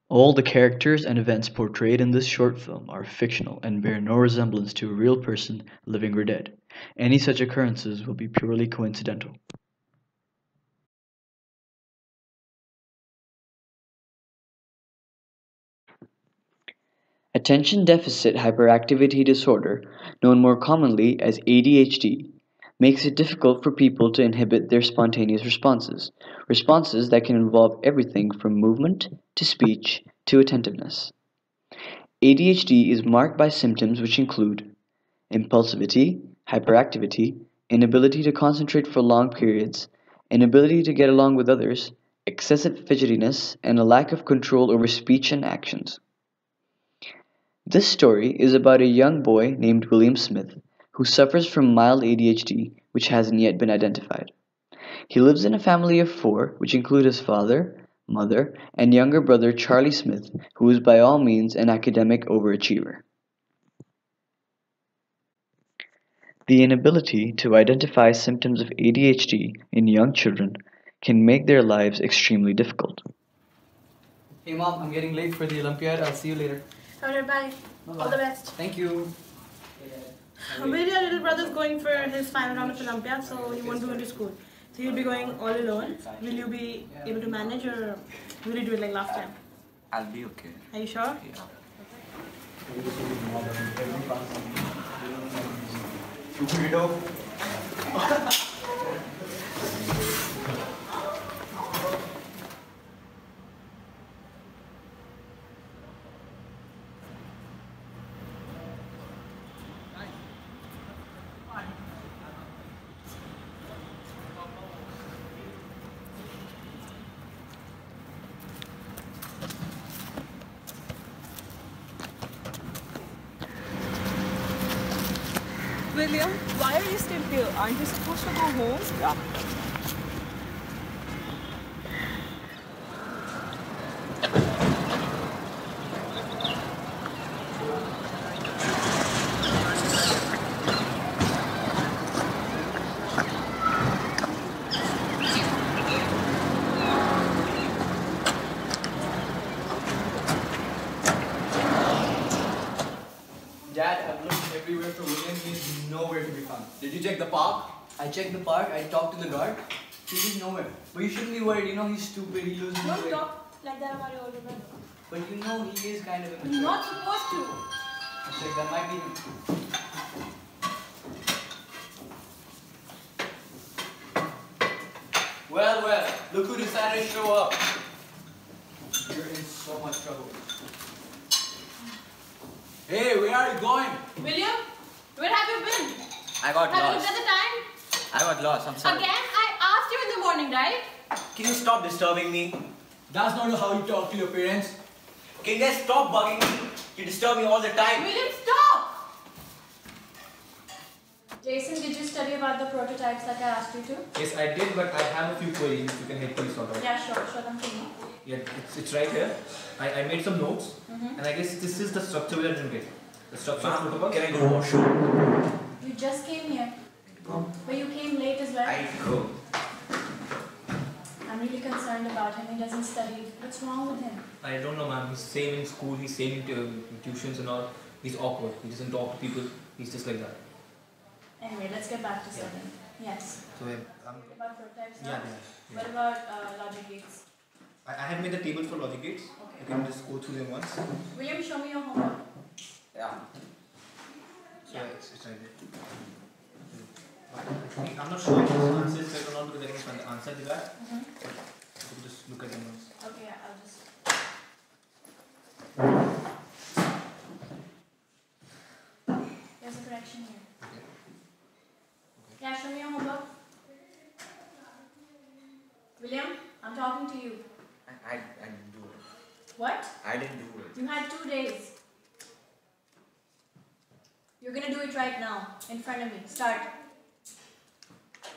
All the characters and events portrayed in this short film are fictional and bear no resemblance to a real person, living or dead. Any such occurrences will be purely coincidental. Attention deficit hyperactivity disorder, known more commonly as ADHD, makes it difficult for people to inhibit their spontaneous responses that can involve everything from movement to speech to attentiveness. ADHD is marked by symptoms which include impulsivity, hyperactivity, inability to concentrate for long periods, inability to get along with others, excessive fidgetiness, and a lack of control over speech and actions. This story is about a young boy named William Smith who suffers from mild ADHD which hasn't yet been identified. He lives in a family of four, which include his father, mother, and younger brother Charlie Smith, who is by all means an academic overachiever. The inability to identify symptoms of ADHD in young children can make their lives extremely difficult. Hey mom, I'm getting late for the Olympiad. I'll see you later. Alright, bye. All the best. Thank you. Maybe your little brother's going for his final round of Olympiad, so he won't be going to school. So you'll be going all alone. Will you be able to manage, or will you do it like last time? I'll be okay. Are you sure? Yeah. William, why are you still here? Aren't you supposed to go home? Yeah. Dad, I've looked everywhere for William. He's nowhere to be found. Did you check the park? I checked the park. I talked to the guard. He's nowhere. But you shouldn't be worried. You know he's stupid. He loses his Don't way. talk like that about your older brother. But you know he is kind of You're immature. not supposed to. It's like that might be him. Well, look who decided to show up. You're in so much trouble. Hey, where are you going? William, where have you been? I got Have you looked lost. at the time? I got lost. I'm sorry. Again, I asked you in the morning, right? Can you stop disturbing me? That's not how you talk to your parents. Can you guys stop bugging me? You disturb me all the time. William, stop! Jason, did you study about the prototypes like I asked you to? Yes, I did, but I have a few queries you can help me sort out. Yeah, sure. Show them to me. Yeah, it's right here. I made some notes, and I guess this is the structure we are doing. The structure of protocol. Can I go wash? You just came here. But you came late as well. I go. I'm really concerned about him. He doesn't study. What's wrong with him? I don't know, ma'am. He's same in school. He's same in tuitions and all. He's awkward. He doesn't talk to people. He's just like that. Anyway, let's get back to studying. Yes. So About prototypes now? yeah. What about logic gates? I have made the tables for logic gates. Okay. You can just go through them once. William, show me your homework. Yeah. So it's right there. I'm not sure if this answer is correct or not because I didn't find the answer to that. So just look at them once. Okay, I'll just... There's a correction here. Okay. Yeah, show me your homework. William, I'm talking to you. I didn't do it. What? I didn't do it. You had 2 days. You're gonna do it right now, in front of me. Start.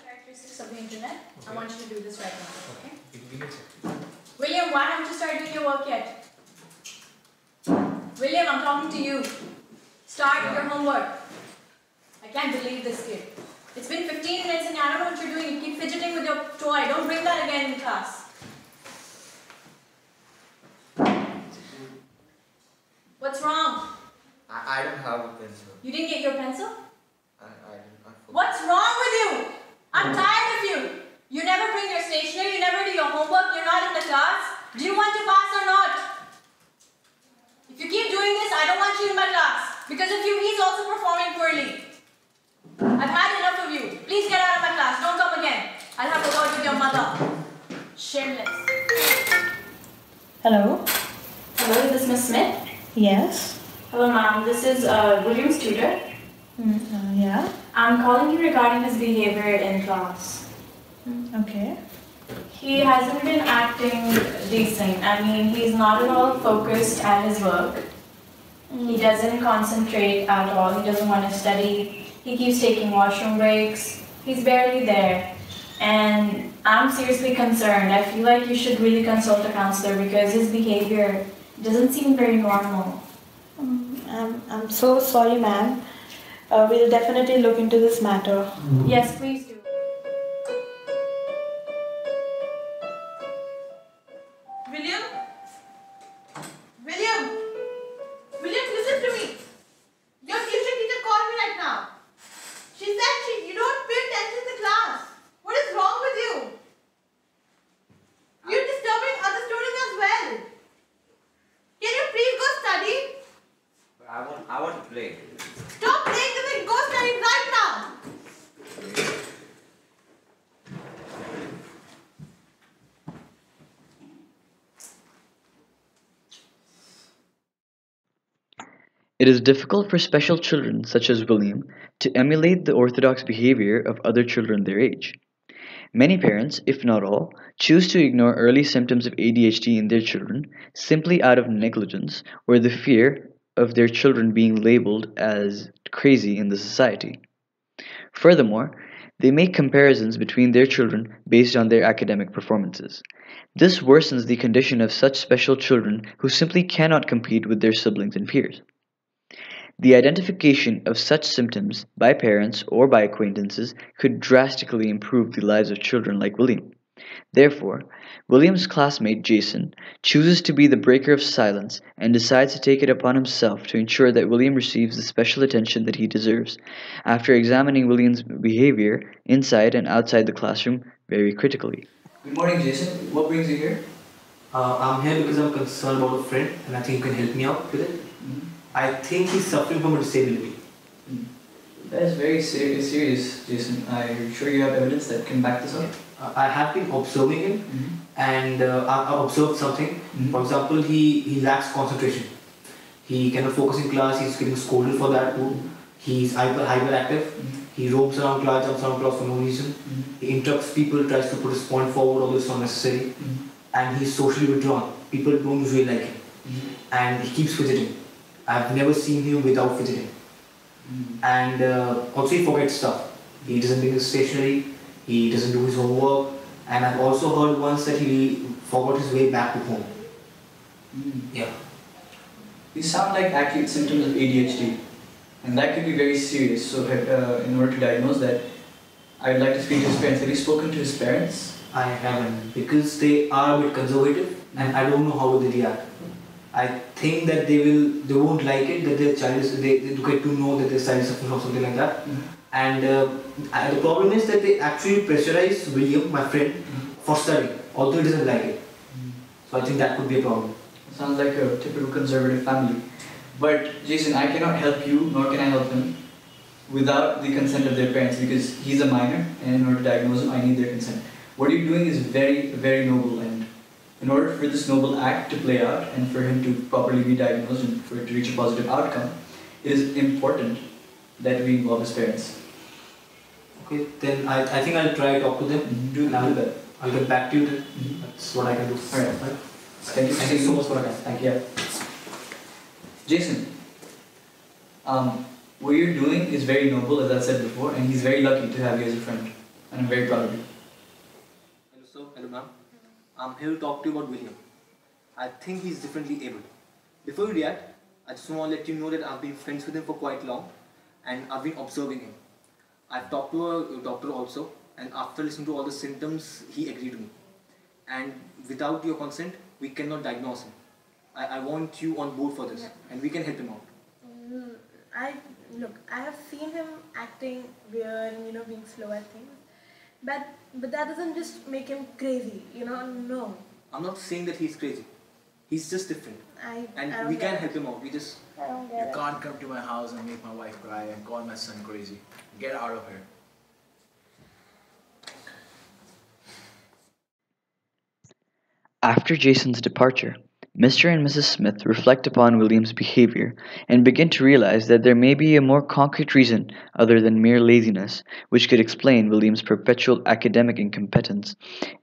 Characteristics of the internet. I want you to do this right now, okay? Give me a second. William, why haven't you started doing your work yet? William, I'm talking to you. Start with your homework. I can't believe this kid. It's been 15 minutes and I don't know what you're doing. You keep fidgeting with your toy. Don't bring that again in class. What's wrong? I don't have a pencil. You didn't get your pencil? I forgot. What's wrong with you? I'm tired of you. You never bring your stationery, you never do your homework, you're not in the class. Do you want to pass or not? If you keep doing this, I don't want you in my class. Because of you, he's also performing poorly. I've had enough of you. Please get out of my class. Don't come again. I'll have a word with your mother. Shameless. Hello? Hello, is this Miss Smith? Yes? Hello, ma'am. This is William's tutor. Yeah? I'm calling you regarding his behavior in class. Okay. He hasn't been acting decent. I mean, he's not at all focused at his work. He doesn't concentrate at all. He doesn't want to study. He keeps taking washroom breaks. He's barely there. And I'm seriously concerned. I feel like you should really consult a counselor because his behavior doesn't seem very normal. I'm so sorry, ma'am. We'll definitely look into this matter. Yes, please do. William? William! William, listen to me. Your tuition teacher called me right now. She said you don't pay attention to class. What is wrong with you? You're disturbing other students as well. Can you please go study? I want to play. Stop playing this and go study right now. It is difficult for special children such as William to emulate the orthodox behavior of other children their age. Many parents, if not all, choose to ignore early symptoms of ADHD in their children simply out of negligence or the fear of their children being labeled as crazy in the society. Furthermore, they make comparisons between their children based on their academic performances. This worsens the condition of such special children who simply cannot compete with their siblings and peers. The identification of such symptoms by parents or by acquaintances could drastically improve the lives of children like William. Therefore, William's classmate Jason chooses to be the breaker of silence and decides to take it upon himself to ensure that William receives the special attention that he deserves, after examining William's behavior inside and outside the classroom very critically. Good morning, Jason. What brings you here? I'm here because I'm concerned about a friend and I think you can help me out with it. I think he's suffering from a disability. That is very serious, Jason. Are you sure you have evidence that can back this up? I have been observing him and I've observed something. For example, he lacks concentration. He cannot focus in class, he's getting scolded for that too. He's hyperactive. He roams around class, jumps around class for no reason. He interrupts people, tries to put his point forward, although it's not necessary. And he's socially withdrawn. People don't usually like him. And he keeps fidgeting. I've never seen him without fidgeting. And also he forgets stuff. He doesn't bring his stationery, he doesn't do his homework, and I've also heard once that he forgot his way back to home. Yeah. These sound like acute symptoms of ADHD, and that could be very serious. So in order to diagnose that, I'd like to speak to his parents. Have you spoken to his parents? I haven't, because they are a bit conservative and I don't know how they react. I think that they won't like it, that their child is, they get to know that their child is suffering from something like that. And the problem is that they actually pressurize William, my friend, for studying, although he doesn't like it. So I think that could be a problem. Sounds like a typical conservative family. But Jason, I cannot help you, nor can I help him, without the consent of their parents, because he's a minor, and in order to diagnose him, I need their consent. What you're doing is very, very noble, and in order for this noble act to play out, and for him to properly be diagnosed, and for it to reach a positive outcome, it is important that we involve his parents. Okay, then I think I'll try to talk to them. Do that. I'll get back to you then. That's what I can do. Alright. Thank you so much for that. Thank you. Jason, what you're doing is very noble, as I said before, and he's very lucky to have you as a friend, and I'm very proud of you. Hello sir, hello ma'am. I'm here to talk to you about William. I think he's differently able. Before you react, I just want to let you know that I've been friends with him for quite long and I've been observing him. I've talked to a doctor also, and after listening to all the symptoms, he agreed with me. And without your consent, we cannot diagnose him. I want you on board for this, and we can help him out. I look. I have seen him acting weird and being slow at things, but that doesn't just make him crazy. No. I'm not saying that he's crazy. He's just different. I And don't we get can it. help him out. We just. I don't You get it. can't come to my house and make my wife cry and call my son crazy. Get out of here. After Jason's departure, Mr. and Mrs. Smith reflect upon William's behavior and begin to realize that there may be a more concrete reason other than mere laziness which could explain William's perpetual academic incompetence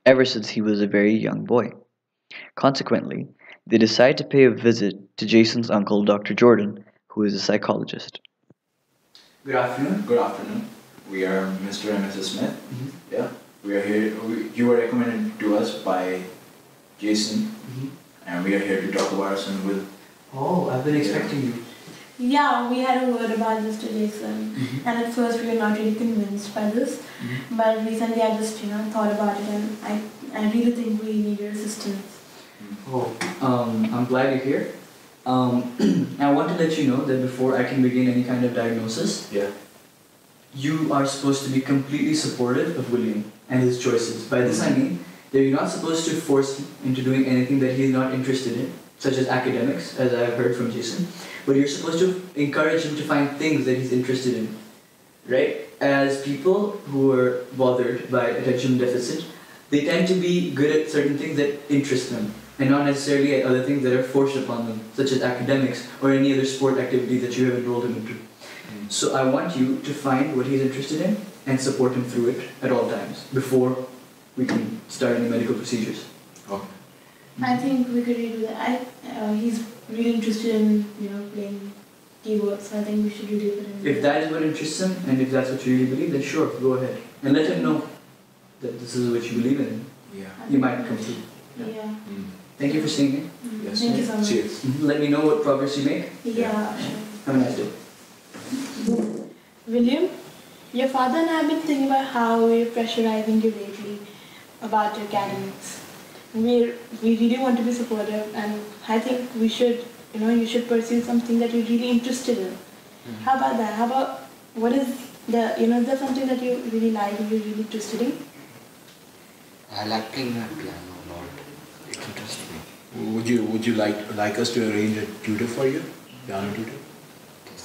ever since he was a very young boy. Consequently, they decide to pay a visit to Jason's uncle, Dr. Jordan, who is a psychologist. Good afternoon. Good afternoon. We are Mr. and Mrs. Smith. Yeah. We are here. You were recommended to us by Jason, and we are here to talk about our son Will. Oh, I've been expecting you. Yeah, we had a word about this to Jason, and at first we were not really convinced by this, but recently I just thought about it, and I really think we need your assistance. Oh. I'm glad you're here. I want to let you know that before I can begin any kind of diagnosis, Yeah. you are supposed to be completely supportive of William and his choices. By this I mean that you're not supposed to force him into doing anything that he's not interested in, such as academics, as I've heard from Jason, but you're supposed to encourage him to find things that he's interested in, right? As people who are bothered by attention deficit, they tend to be good at certain things that interest them, and not necessarily at other things that are forced upon them, such as academics or any other sport activity that you have enrolled him into. So I want you to find what he's interested in and support him through it at all times before we can start any medical procedures. Okay. I think we could really do that. He's really interested in playing keyboards, so I think we should really put him. If that is what interests him and if that's what you really believe, then sure, go ahead. And let him know that this is what you believe in. Yeah. He might come through. Yeah. Thank you for seeing me. Yes. Thank you so much. Cheers. Let me know what progress you make. Yeah, sure. Have a nice day. William, your father and I have been thinking about how we're pressurizing you lately about your academics. We really want to be supportive, and I think we should, you should pursue something that you're really interested in. How about that? How about what is is there something that you really like and you're really interested in? I like playing the piano a lot. It interests me. Would you like us to arrange a tutor for you? Piano tutor?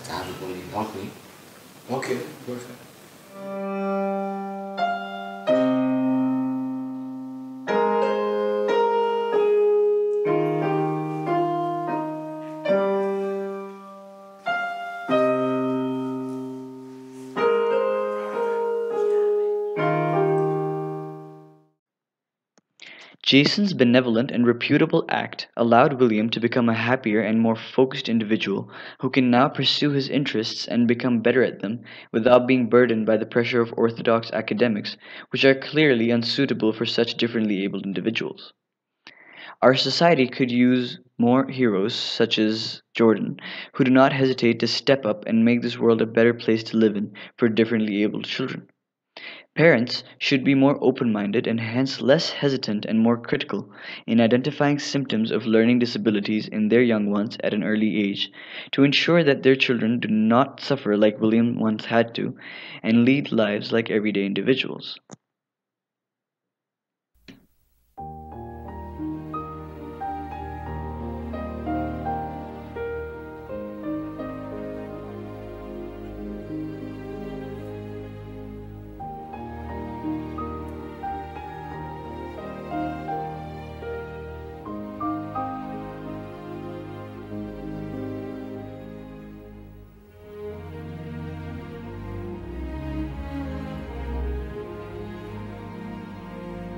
That would only not me. Okay, perfect. Jason's benevolent and reputable act allowed William to become a happier and more focused individual who can now pursue his interests and become better at them without being burdened by the pressure of orthodox academics, which are clearly unsuitable for such differently abled individuals. Our society could use more heroes such as Jordan, who do not hesitate to step up and make this world a better place to live in for differently abled children. Parents should be more open minded and hence less hesitant and more critical in identifying symptoms of learning disabilities in their young ones at an early age to ensure that their children do not suffer like William once had to and lead lives like everyday individuals.